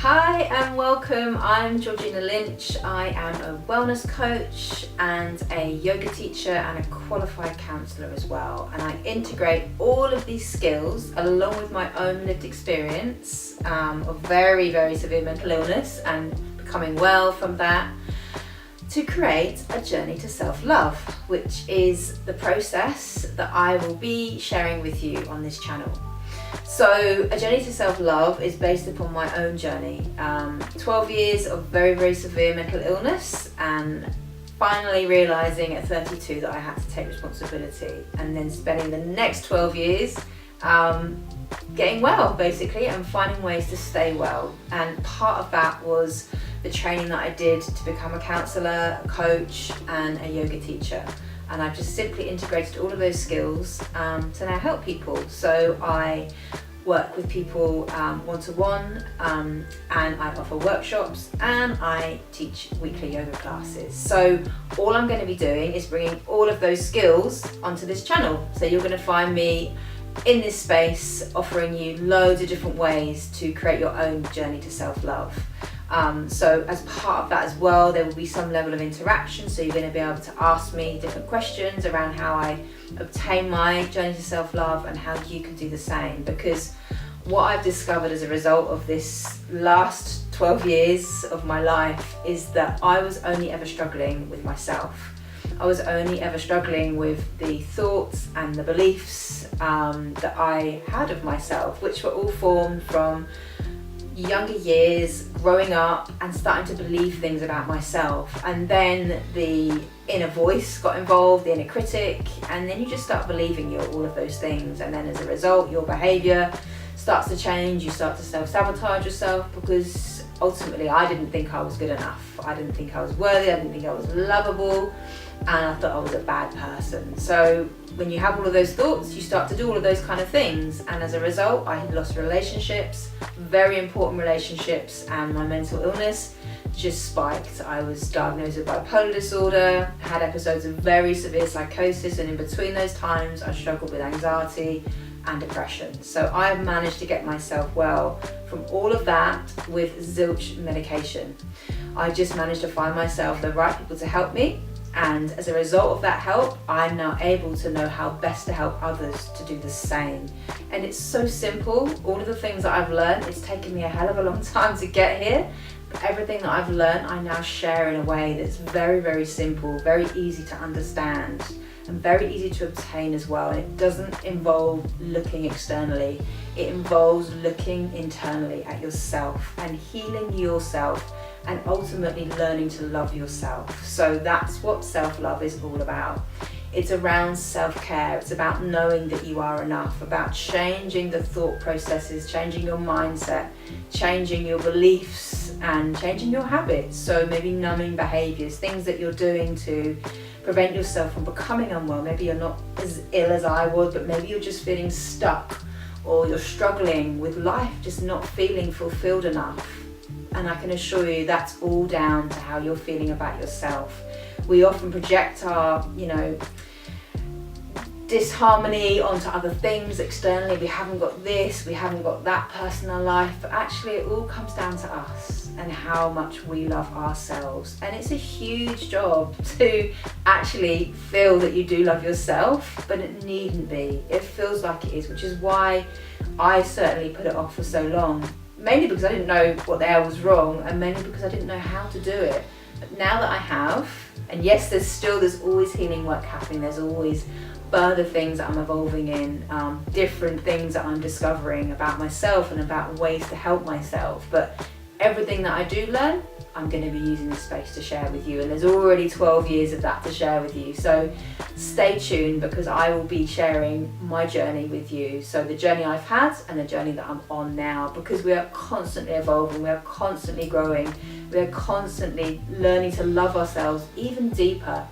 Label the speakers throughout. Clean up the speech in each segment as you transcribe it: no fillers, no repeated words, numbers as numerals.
Speaker 1: Hi and welcome. I'm Georgina Lynch. I am a wellness coach and a yoga teacher and a qualified counsellor as well. And I integrate all of these skills along with my own lived experience of very, very severe mental illness and becoming well from that to create a journey to self-love, which is the process that I will be sharing with you on this channel. So a journey to self-love is based upon my own journey. 12 years of very, very severe mental illness and finally realising at 32 that I had to take responsibility, and then spending the next 12 years getting well basically and finding ways to stay well. And part of that was the training that I did to become a counsellor, a coach and a yoga teacher. And I've just simply integrated all of those skills to now help people. So I work with people one-to-one and I offer workshops and I teach weekly yoga classes. So all I'm going to be doing is bringing all of those skills onto this channel. So you're going to find me in this space offering you loads of different ways to create your own journey to self-love. So as part of that as well, there will be some level of interaction, so you're going to be able to ask me different questions around how I obtain my journey to self-love and how you can do the same, because what I've discovered as a result of this last 12 years of my life is that I was only ever struggling with myself. I was only ever struggling with the thoughts and the beliefs that I had of myself, which were all formed from younger years, growing up and starting to believe things about myself, and then the inner voice got involved, the inner critic, and then you just start believing all of those things, and then as a result your behaviour starts to change. You start to self-sabotage yourself because ultimately I didn't think I was good enough, I didn't think I was worthy, I didn't think I was lovable, and I thought I was a bad person. So when you have all of those thoughts, you start to do all of those kind of things, and as a result I had lost relationships, very important relationships, and my mental illness just spiked. I was diagnosed with bipolar disorder, had episodes of very severe psychosis, and in between those times I struggled with anxiety and depression. So I've managed to get myself well from all of that with zilch medication. I just managed to find myself the right people to help me, and as a result of that help, I'm now able to know how best to help others to do the same. And it's so simple. All of the things that I've learned, it's taken me a hell of a long time to get here, but everything that I've learned I now share in a way that's very, very simple, very easy to understand and very easy to obtain as well. And it doesn't involve looking externally, it involves looking internally at yourself and healing yourself and ultimately learning to love yourself. So that's what self-love is all about. It's around self-care, it's about knowing that you are enough, about changing the thought processes, changing your mindset, changing your beliefs and changing your habits. So maybe numbing behaviours, things that you're doing to prevent yourself from becoming unwell. Maybe you're not as ill as I was, but maybe you're just feeling stuck, or you're struggling with life, just not feeling fulfilled enough. And I can assure you that's all down to how you're feeling about yourself. We often project our, disharmony onto other things externally. We haven't got this, we haven't got that person in our life, but actually it all comes down to us and how much we love ourselves. And it's a huge job to actually feel that you do love yourself, but it needn't be. It feels like it is, which is why I certainly put it off for so long. Mainly because I didn't know what the hell was wrong, and mainly because I didn't know how to do it. But now that I have, and yes, there's always healing work happening, there's always further things that I'm evolving in, different things that I'm discovering about myself and about ways to help myself. But everything that I do learn, I'm going to be using this space to share with you, and there's already 12 years of that to share with you. So stay tuned, because I will be sharing my journey with you. So the journey I've had and the journey that I'm on now, because we are constantly evolving, we are constantly growing, we are constantly learning to love ourselves even deeper.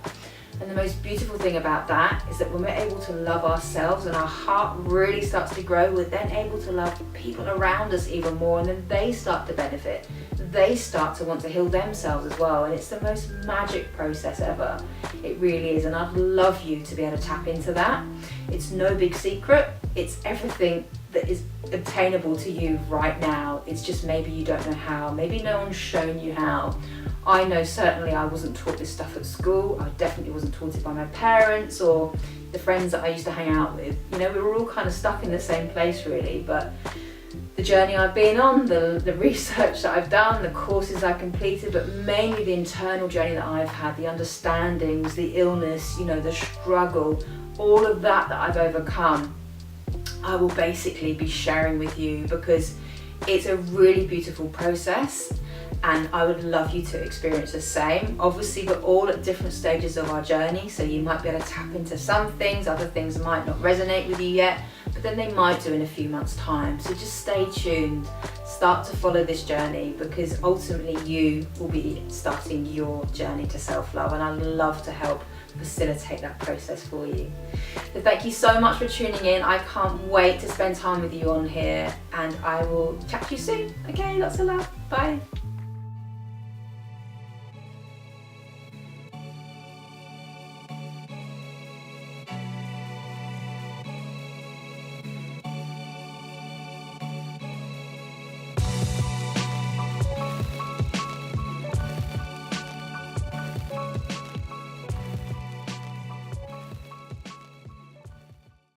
Speaker 1: And the most beautiful thing about that is that when we're able to love ourselves and our heart really starts to grow, we're then able to love people around us even more, and then they start to benefit. They start to want to heal themselves as well, and it's the most magic process ever. It really is, and I'd love you to be able to tap into that. It's no big secret. It's everything that is obtainable to you right now. It's just maybe you don't know how, maybe no one's shown you how. I know certainly I wasn't taught this stuff at school. I definitely wasn't taught it by my parents or the friends that I used to hang out with. You know, we were all kind of stuck in the same place really, but the journey I've been on, the research that I've done, the courses I completed, but mainly the internal journey that I've had, the understandings, the illness, you know, the struggle, all of that I've overcome, I will basically be sharing with you because it's a really beautiful process and I would love you to experience the same. Obviously we're all at different stages of our journey, so you might be able to tap into some things, other things might not resonate with you yet, but then they might do in a few months' time. So just stay tuned, start to follow this journey because ultimately you will be starting your journey to self-love, and I'd love to help facilitate that process for you. So thank you so much for tuning in. I can't wait to spend time with you on here, and I will chat to you soon. Okay, lots of love. Bye.